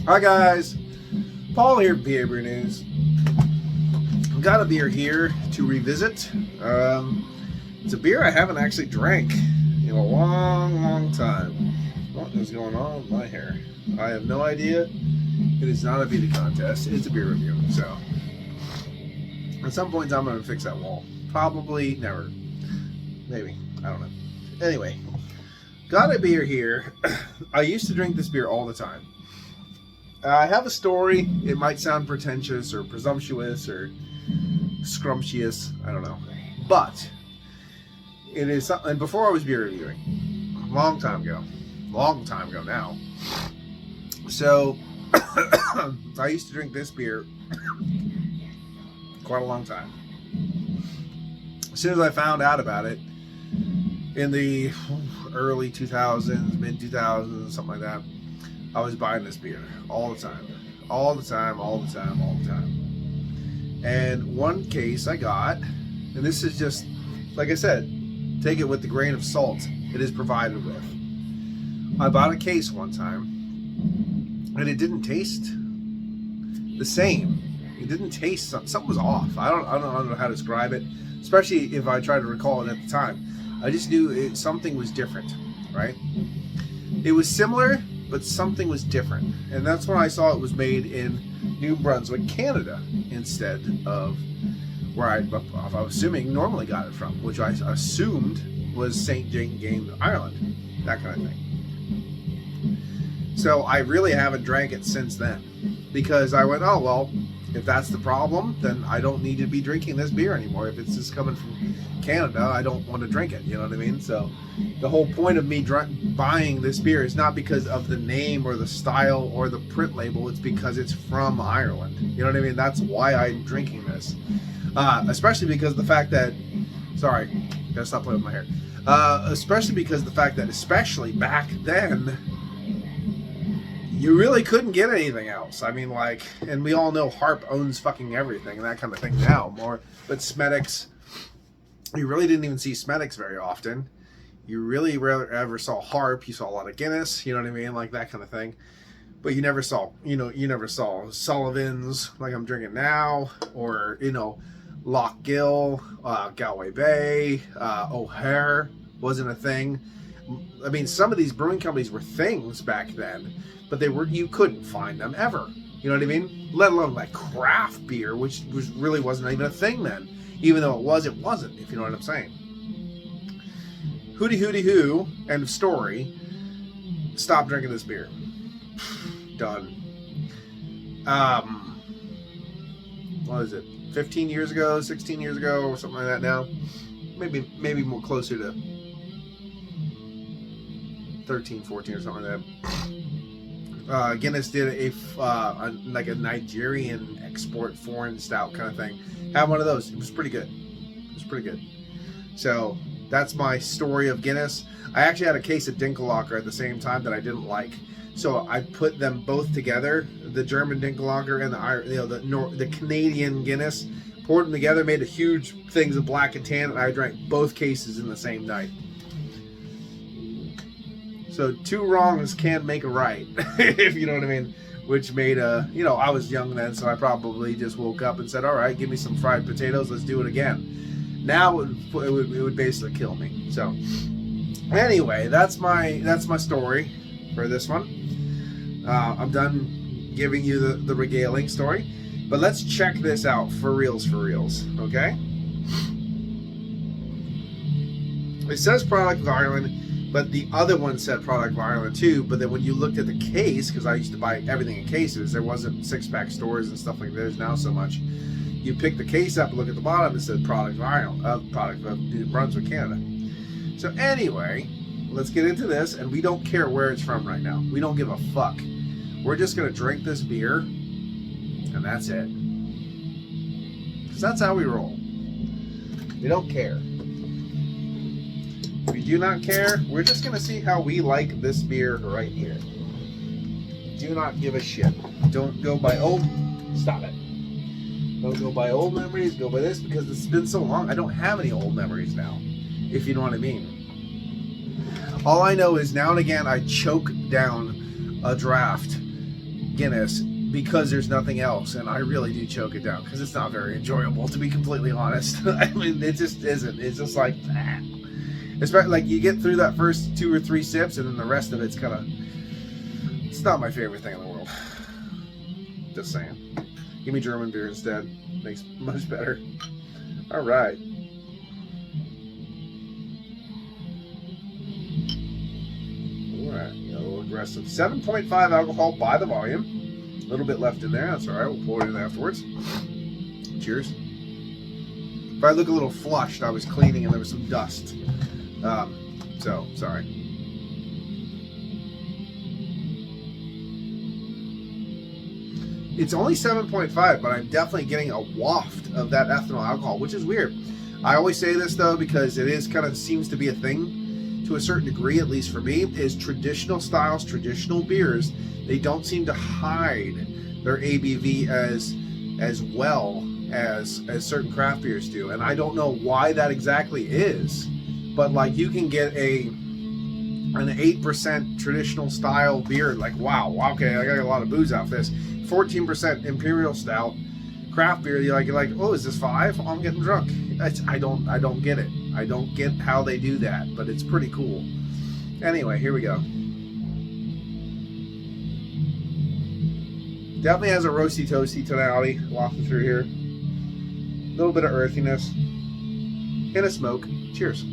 Hi guys, Paul here from PABrewNews. Got a beer here to revisit. It's a beer I haven't actually drank in a long time. What is going on with my hair? I have no idea. It is not a beauty contest. It's a beer review. So at some point I'm going to fix that wall. Probably never. Maybe. I don't know. Anyway, got a beer here. I used to drink this beer all the time. I have a story. It might sound pretentious or presumptuous or scrumptious. I don't know. But it is something. And before I was beer reviewing, long time ago now. So I used to drink this beer quite a long time. As soon as I found out about it in the early 2000s, mid 2000s, something like that, I was buying this beer all the time. And one case I got, and this is just, like I said, take it with the grain of salt it is provided with. I bought a case one time, and it didn't taste the same. It didn't taste, something was off. I don't know how to describe it, especially if I tried to recall it at the time. I just knew something was different, right? It was similar, but something was different. And that's when I saw it was made in New Brunswick, Canada, instead of where I was assuming normally got it from, which I assumed was St. James, Ireland, that kind of thing. So I really haven't drank it since then, because I went, oh, well, if that's the problem, then I don't need to be drinking this beer anymore. If it's just coming from Canada, I don't want to drink it. You know what I mean? So the whole point of me buying this beer is not because of the name or the style or the print label. It's because it's from Ireland. You know what I mean? That's why I'm drinking this. Especially because the fact that, sorry, gotta stop playing with my hair. Especially because the fact that, especially back then, you really couldn't get anything else. I mean, like, and we all know Harp owns fucking everything and that kind of thing now more. But Smethwick's, you really didn't even see Smethwick's very often. You really rarely ever saw Harp. You saw a lot of Guinness, you know what I mean, like that kind of thing. But you never saw, you never saw Sullivan's like I'm drinking now, or Loch Gill, Galway Bay, O'Hare wasn't a thing. I mean, some of these brewing companies were things back then, but you couldn't find them ever. You know what I mean? Let alone like craft beer, which really wasn't even a thing then. Even though it wasn't, if you know what I'm saying. Hooty hooty hoo, end of story. Stop drinking this beer. Done. What is it? 15 years ago, 16 years ago, or something like that now. Maybe more closer to 13, 14 or something like that. Guinness did like a Nigerian export foreign stout kind of thing. Had one of those. It was pretty good. So that's my story of Guinness. I actually had a case of Dinkelhocker at the same time that I didn't like. So I put them both together, the German Dinkelhocker and the Canadian Guinness. Poured them together, made a huge things of black and tan, and I drank both cases in the same night. So two wrongs can make a right, if you know what I mean. Which made I was young then, so I probably just woke up and said, all right, give me some fried potatoes, let's do it again. Now it would basically kill me. So anyway, that's my story for this one. I'm done giving you the regaling story, but let's check this out for reals, okay? It says product of Ireland, but the other one said product of Ireland too. But then when you looked at the case, because I used to buy everything in cases, there wasn't six-pack stores and stuff like there's now so much. You pick the case up and look at the bottom, it said product of Ireland, product of New Brunswick, Canada. So anyway, let's get into this, and we don't care where it's from right now. We don't give a fuck. We're just gonna drink this beer, and that's it. Because that's how we roll. We don't care. We do not care. We're just going to see how we like this beer right here. Do not give a shit. Don't go by old... Stop it. Don't go by old memories. Go by this, because it's been so long. I don't have any old memories now, if you know what I mean. All I know is now and again I choke down a draft Guinness because there's nothing else, and I really do choke it down because it's not very enjoyable, to be completely honest. I mean, it just isn't. It's just like that. Especially like you get through that first 2 or 3 sips, and then the rest of it's kind of, it's not my favorite thing in the world. Just saying. Give me German beer instead. Makes much better. All right. All right. A little aggressive. 7.5 alcohol by the volume. A little bit left in there. That's all right. We'll pour it in afterwards. Cheers. If I look a little flushed, I was cleaning and there was some dust. So, sorry. It's only 7.5, but I'm definitely getting a waft of that ethanol alcohol, which is weird. I always say this, though, because it is kind of seems to be a thing to a certain degree, at least for me, is traditional styles, traditional beers, they don't seem to hide their ABV as well as certain craft beers do. And I don't know why that exactly is, but like you can get an 8% traditional style beer, like wow, okay, I got a lot of booze out of this. 14% imperial stout craft beer, you're like, oh, is this 5? Oh, I'm getting drunk. I don't get it. I don't get how they do that, but it's pretty cool. Anyway, here we go. Definitely has a roasty toasty tonality walking through here. A little bit of earthiness. Hint of smoke. Cheers.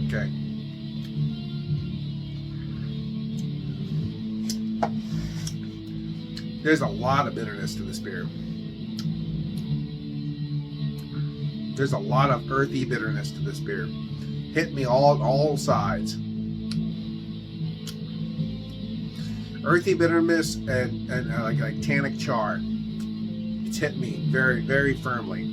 Okay. There's a lot of bitterness to this beer. There's a lot of earthy bitterness to this beer. Hit me all sides. Earthy bitterness and like tannic char. It's hit me very, very firmly.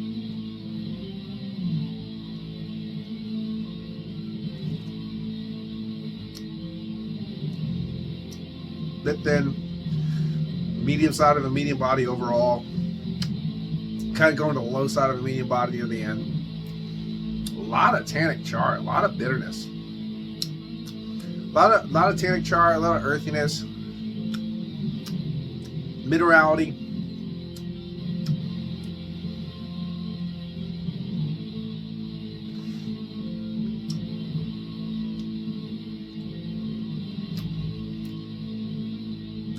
But then medium side of a medium body overall. Kind of going to the low side of a medium body near the end. A lot of tannic char, a lot of bitterness. A lot of tannic char, a lot of earthiness. Minerality.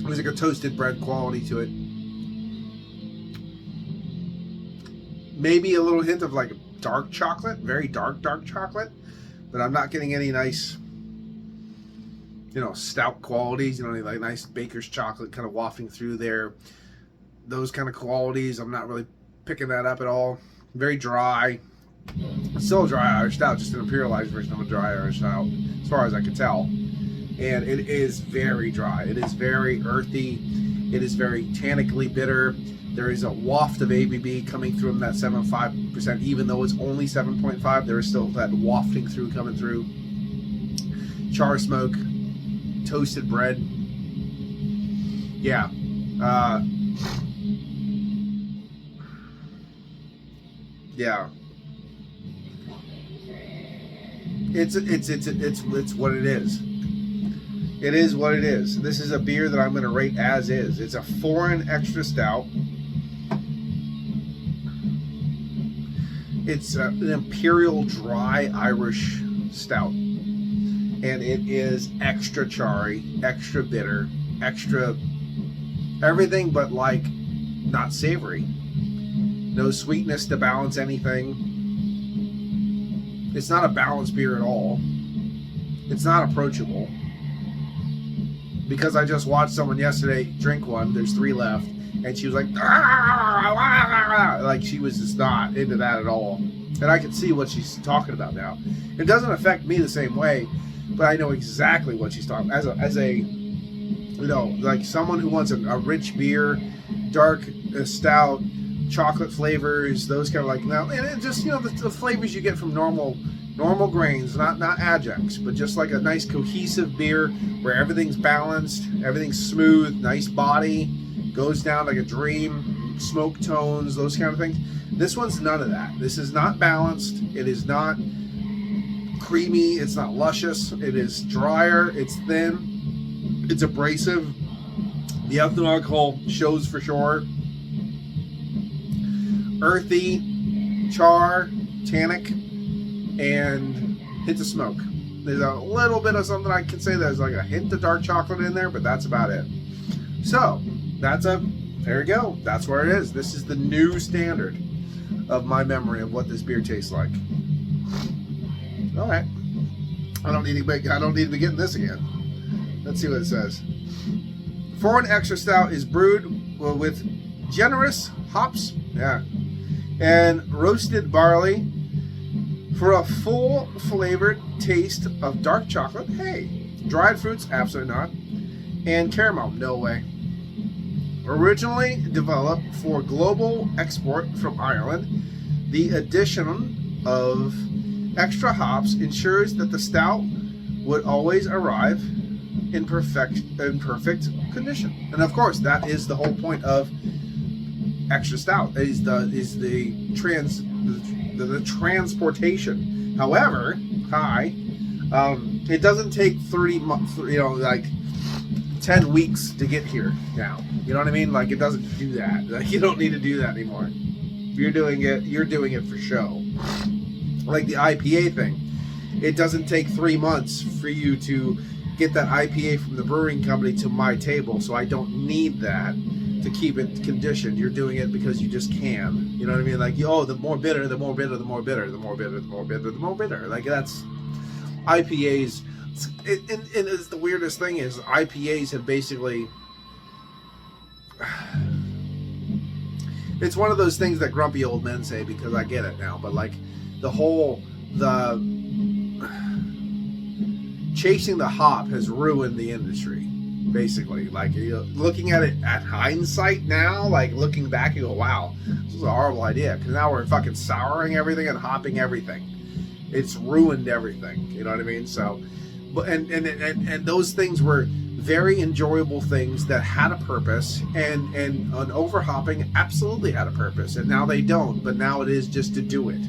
There's like a toasted bread quality to it. Maybe a little hint of like dark chocolate, very dark chocolate, but I'm not getting any nice, stout qualities, like nice baker's chocolate kind of wafting through there. Those kind of qualities, I'm not really picking that up at all. Very dry. Still a dry Irish stout, just an imperialized version of a dry Irish stout, as far as I can tell. And it is very dry. It is very earthy. It is very tannically bitter. There is a waft of ABV coming through from that 7.5%, even though it's only 7.5. There is still that wafting through, coming through. Char smoke, toasted bread. Yeah. Yeah. It's what it is. It is what it is. This is a beer that I'm going to rate as is. It's a foreign extra stout. It's an imperial dry Irish stout. And it is extra charry, extra bitter, extra everything but like not savory. No sweetness to balance anything. It's not a balanced beer at all. It's not approachable. Because I just watched someone yesterday drink one, there's 3 left, and she was like, like she was just not into that at all. And I can see what she's talking about now. It doesn't affect me the same way, but I know exactly what she's talking about. As a like someone who wants a rich beer, dark, stout, chocolate flavors, those kind of like, now, and it just, the flavors you get from normal grains, not adjuncts, but just like a nice cohesive beer where everything's balanced, everything's smooth, nice body, goes down like a dream, smoke tones, those kind of things. This one's none of that. This is not balanced. It is not creamy. It's not luscious. It is drier. It's thin. It's abrasive. The ethanol alcohol shows for sure. Earthy, char, tannic, and hints of smoke. There's a little bit of something I can say. There's like a hint of dark chocolate in there, but that's about it. So there you go. That's where it is. This is the new standard of my memory of what this beer tastes like. All right. I don't need to be getting this again. Let's see what it says. Foreign Extra Stout is brewed with generous hops, and roasted barley for a full flavored taste of dark chocolate. Hey, dried fruits, absolutely not, and caramel, no way. Originally developed for global export from Ireland, the addition of extra hops ensures that the stout would always arrive in perfect condition. And of course, that is the whole point of extra stout, is the transportation. However, it doesn't take 30 months, like 10 weeks to get here now. You know what I mean? Like, it doesn't do that. Like, you don't need to do that anymore. You're doing it for show. Like the IPA thing. It doesn't take 3 months for you to get that IPA from the brewing company to my table, so I don't need that to keep it conditioned. You're doing it because you just can. You know what I mean? Like, the more bitter, the more bitter, the more bitter, the more bitter, the more bitter, the more bitter. Like, that's IPAs. And it's the weirdest thing is IPAs have basically, it's one of those things that grumpy old men say, because I get it now, but like the chasing the hop has ruined the industry, basically. Like, looking at it at hindsight now, like looking back, you go, wow, this was a horrible idea, because now we're fucking souring everything and hopping everything. It's ruined everything. You know what I mean? So, but and those things were very enjoyable things that had a purpose, and an overhopping absolutely had a purpose, and now they don't. But now it is just to do it.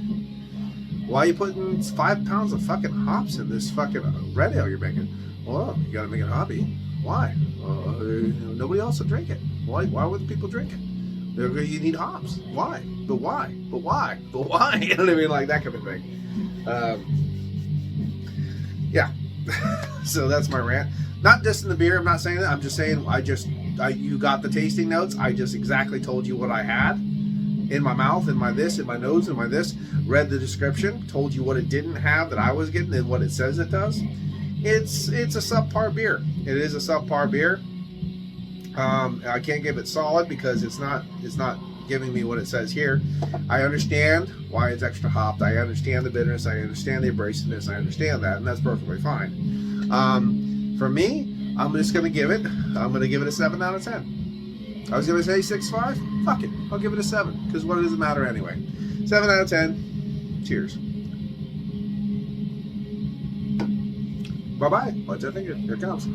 Why are you putting 5 pounds of fucking hops in this fucking red ale you're making? Well, you gotta make it hoppy. Why? Nobody else will drink it. Why would people drink it? You need hops. Why? But why? But why? But why? You know what I mean? Like that kind of thing. Yeah. So that's my rant. Not dissing the beer. I'm not saying that. I'm just saying you got the tasting notes. I just exactly told you what I had in my mouth, in my this, in my nose, in my this. Read the description. Told you what it didn't have that I was getting and what it says it does. It's a subpar beer. It is a subpar beer. I can't give it solid because it's not giving me what it says here. I understand why it's extra hopped. I understand the bitterness. I understand the abrasiveness. I understand that, and that's perfectly fine. For me, I'm going to give it a 7 out of 10. I was going to say 6.5. Fuck it. I'll give it a 7, because what does it matter anyway? 7 out of 10. Cheers. Bye-bye. Watch that finger. Here it comes.